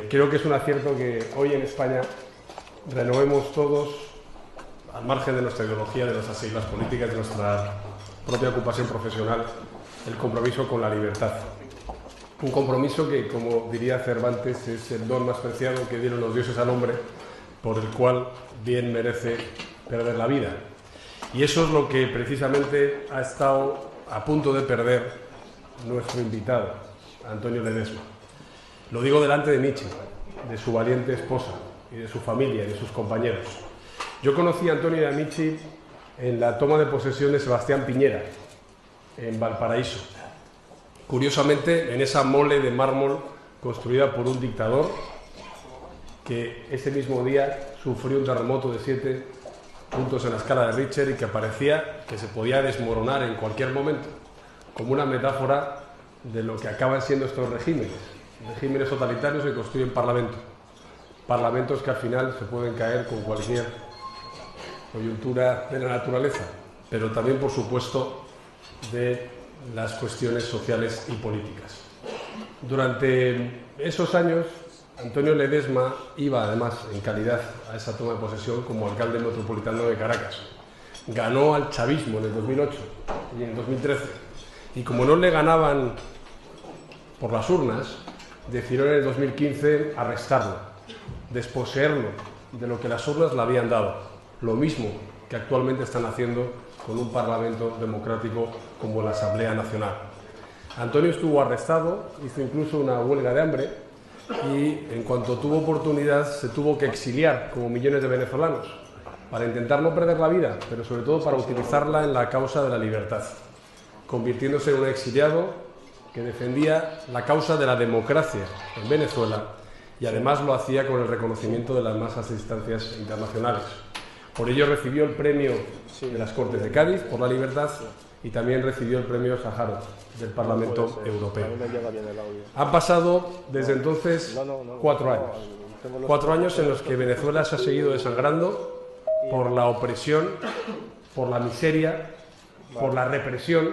Creo que es un acierto que hoy en España renovemos todos, al margen de nuestra ideología, de nuestras siglas políticas, de nuestra propia ocupación profesional, el compromiso con la libertad. Un compromiso que, como diría Cervantes, es el don más preciado que dieron los dioses al hombre, por el cual bien merece perder la vida. Y eso es lo que precisamente ha estado a punto de perder nuestro invitado, Antonio Ledesma. Lo digo delante de Nietzsche, de su valiente esposa y de su familia y de sus compañeros. Yo conocí a Antonio Amici en la toma de posesión de Sebastián Piñera, en Valparaíso. Curiosamente, en esa mole de mármol construida por un dictador que ese mismo día sufrió un terremoto de 7 puntos en la escala de Richter y que parecía que se podía desmoronar en cualquier momento, como una metáfora de lo que acaban siendo estos regímenes totalitarios que construyen parlamentos que al final se pueden caer con cualquier coyuntura de la naturaleza, pero también, por supuesto, de las cuestiones sociales y políticas. Durante esos años, Antonio Ledesma iba, además, en calidad a esa toma de posesión como alcalde metropolitano de Caracas. Ganó al chavismo en el 2008 y en el 2013. Y como no le ganaban por las urnas, decidieron en el 2015 arrestarlo, desposeerlo de lo que las urnas le habían dado. Lo mismo que actualmente están haciendo con un parlamento democrático como la Asamblea Nacional. Antonio estuvo arrestado, hizo incluso una huelga de hambre y en cuanto tuvo oportunidad se tuvo que exiliar, como millones de venezolanos, para intentar no perder la vida, pero sobre todo para utilizarla en la causa de la libertad, convirtiéndose en un exiliado que defendía la causa de la democracia en Venezuela y además lo hacía con el reconocimiento de las más altas instancias internacionales. Por ello recibió el premio de las Cortes de Cádiz por la libertad y también recibió el premio Sájarov del Parlamento Europeo. Han pasado desde entonces 4 años. 4 años en los que Venezuela se ha seguido desangrando por la opresión, por la miseria, por la represión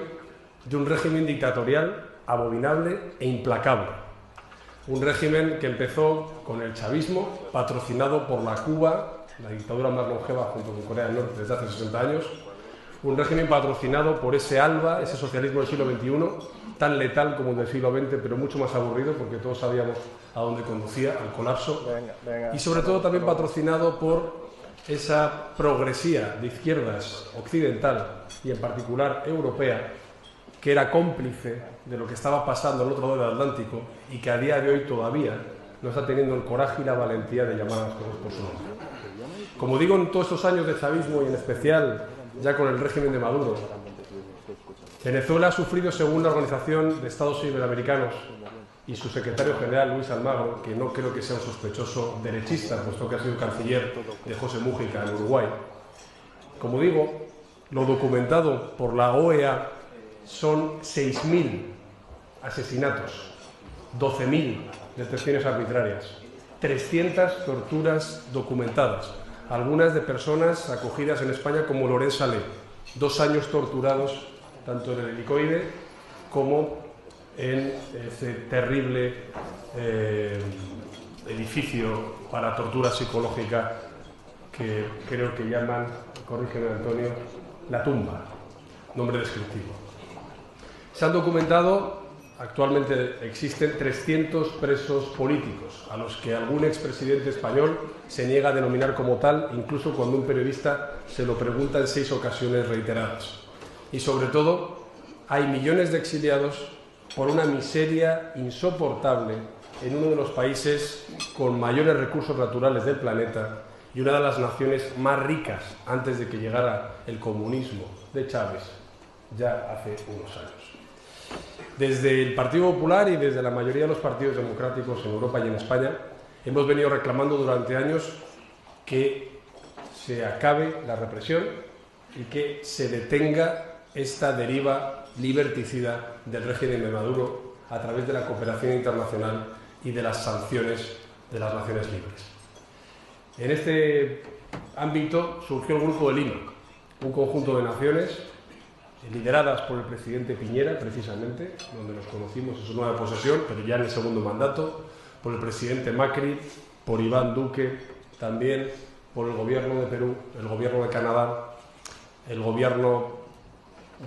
de un régimen dictatorial abominable e implacable. Un régimen que empezó con el chavismo, patrocinado por la Cuba, la dictadura más longeva junto con Corea del Norte desde hace 60 años, un régimen patrocinado por ese ALBA, ese socialismo del siglo XXI, tan letal como el del siglo XX, pero mucho más aburrido porque todos sabíamos a dónde conducía, al colapso, y sobre todo también patrocinado por esa progresía de izquierdas occidental y en particular europea, que era cómplice de lo que estaba pasando al otro lado del Atlántico y que a día de hoy todavía no está teniendo el coraje y la valentía de llamar a las cosas por su nombre. Como digo, en todos estos años de chavismo y en especial ya con el régimen de Maduro, Venezuela ha sufrido, según la Organización de Estados Iberoamericanos y su secretario general, Luis Almagro, que no creo que sea un sospechoso derechista, puesto que ha sido canciller de José Mújica en Uruguay. Como digo, lo documentado por la OEA son 6.000 asesinatos, 12.000 detenciones arbitrarias, 300 torturas documentadas, algunas de personas acogidas en España como Lorenz Salé, 2 años torturados tanto en el helicoide como en ese terrible edificio para tortura psicológica que creo que llaman, corrígeme Antonio, la tumba, nombre descriptivo. Se han documentado, actualmente existen 300 presos políticos, a los que algún expresidente español se niega a denominar como tal, incluso cuando un periodista se lo pregunta en 6 ocasiones reiteradas. Y sobre todo, hay millones de exiliados por una miseria insoportable en uno de los países con mayores recursos naturales del planeta y una de las naciones más ricas antes de que llegara el comunismo de Chávez, ya hace unos años. Desde el Partido Popular y desde la mayoría de los partidos democráticos en Europa y en España hemos venido reclamando durante años que se acabe la represión y que se detenga esta deriva liberticida del régimen de Maduro a través de la cooperación internacional y de las sanciones de las Naciones Libres. En este ámbito surgió el Grupo de Lima, un conjunto de naciones lideradas por el presidente Piñera, precisamente, donde nos conocimos en su nueva posesión, pero ya en el segundo mandato, por el presidente Macri, por Iván Duque, también por el gobierno de Perú, el gobierno de Canadá, el gobierno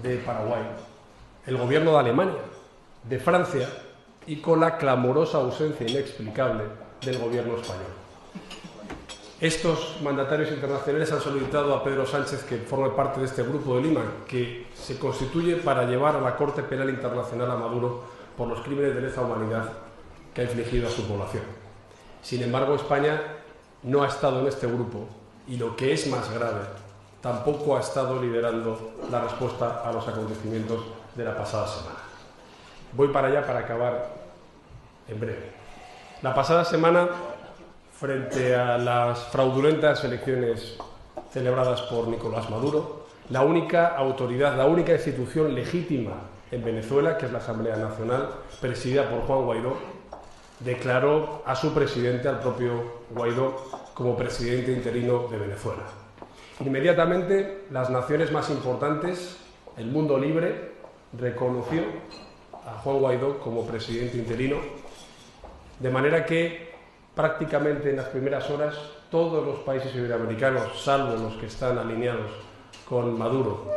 de Paraguay, el gobierno de Alemania, de Francia y con la clamorosa ausencia inexplicable del gobierno español. Estos mandatarios internacionales han solicitado a Pedro Sánchez que forme parte de este grupo de Lima, que se constituye para llevar a la Corte Penal Internacional a Maduro por los crímenes de lesa humanidad que ha infligido a su población. Sin embargo, España no ha estado en este grupo y, lo que es más grave, tampoco ha estado liderando la respuesta a los acontecimientos de la pasada semana. Voy para allá para acabar en breve. La pasada semana, frente a las fraudulentas elecciones celebradas por Nicolás Maduro, la única autoridad, la única institución legítima en Venezuela, que es la Asamblea Nacional, presidida por Juan Guaidó, declaró a su presidente, al propio Guaidó, como presidente interino de Venezuela. Inmediatamente, las naciones más importantes, el mundo libre, reconoció a Juan Guaidó como presidente interino, de manera que prácticamente en las primeras horas todos los países iberoamericanos, salvo los que están alineados con Maduro,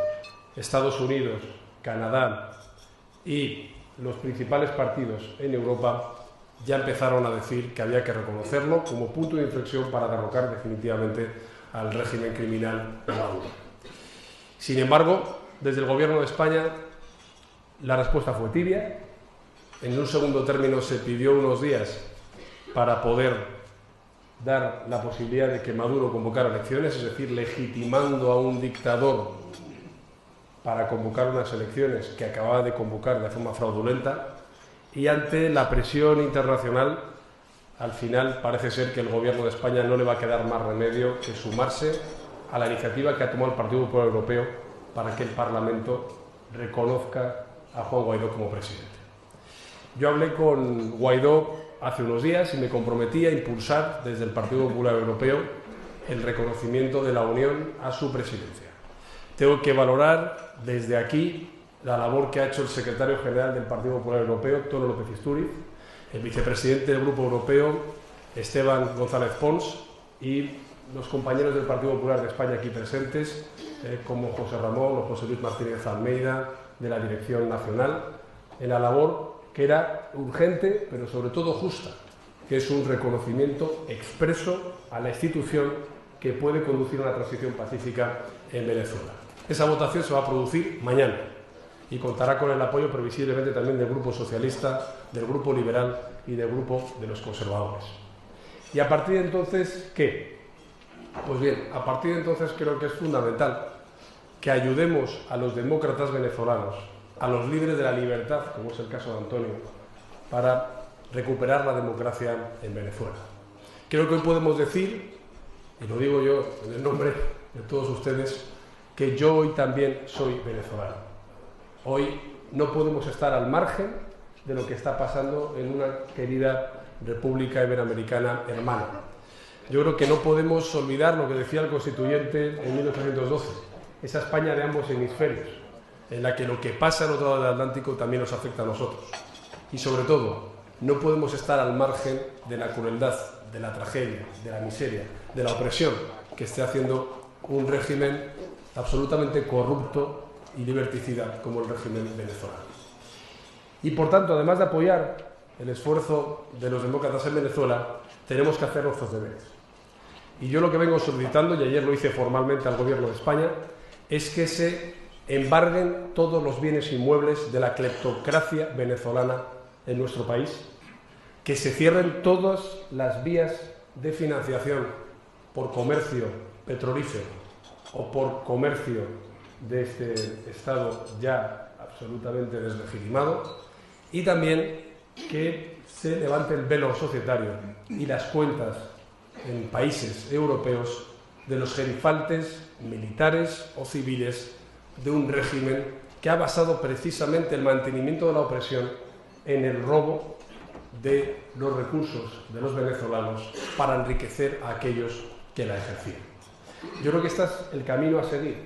Estados Unidos, Canadá y los principales partidos en Europa, ya empezaron a decir que había que reconocerlo como punto de inflexión para derrocar definitivamente al régimen criminal de Maduro. Sin embargo, desde el Gobierno de España la respuesta fue tibia. En un segundo término se pidió unos días para poder dar la posibilidad de que Maduro convocara elecciones, es decir, legitimando a un dictador para convocar unas elecciones que acababa de convocar de forma fraudulenta. Y ante la presión internacional, al final parece ser que el Gobierno de España no le va a quedar más remedio que sumarse a la iniciativa que ha tomado el Partido Popular Europeo para que el Parlamento reconozca a Juan Guaidó como presidente. Yo hablé con Guaidó hace unos días y me comprometí a impulsar desde el Partido Popular Europeo el reconocimiento de la Unión a su presidencia. Tengo que valorar desde aquí la labor que ha hecho el secretario general del Partido Popular Europeo, Tony López Istúriz, el vicepresidente del Grupo Europeo, Esteban González Pons, y los compañeros del Partido Popular de España aquí presentes, como José Ramón o José Luis Martínez Almeida, de la Dirección Nacional, en la labor que era urgente, pero sobre todo justa, que es un reconocimiento expreso a la institución que puede conducir a una transición pacífica en Venezuela. Esa votación se va a producir mañana y contará con el apoyo previsiblemente también del Grupo Socialista, del Grupo Liberal y del Grupo de los Conservadores. Y a partir de entonces, ¿qué? Pues bien, a partir de entonces creo que es fundamental que ayudemos a los demócratas venezolanos, a los líderes de la libertad, como es el caso de Antonio, para recuperar la democracia en Venezuela. Creo que hoy podemos decir, y lo digo yo en el nombre de todos ustedes, que yo hoy también soy venezolano. Hoy no podemos estar al margen de lo que está pasando en una querida República Iberoamericana hermana. Yo creo que no podemos olvidar lo que decía el constituyente en 1812, esa España de ambos hemisferios, en la que lo que pasa al otro lado del Atlántico también nos afecta a nosotros. Y sobre todo, no podemos estar al margen de la crueldad, de la tragedia, de la miseria, de la opresión que esté haciendo un régimen absolutamente corrupto y liberticida como el régimen venezolano. Y por tanto, además de apoyar el esfuerzo de los demócratas en Venezuela, tenemos que hacer nuestros deberes. Y yo lo que vengo solicitando, y ayer lo hice formalmente al Gobierno de España, es que se embarguen todos los bienes inmuebles de la cleptocracia venezolana en nuestro país, que se cierren todas las vías de financiación por comercio petrolífero o por comercio de este Estado ya absolutamente deslegitimado, y también que se levante el velo societario y las cuentas en países europeos de los gerifaltes militares o civiles de un régimen que ha basado precisamente el mantenimiento de la opresión en el robo de los recursos de los venezolanos para enriquecer a aquellos que la ejercían. Yo creo que este es el camino a seguir.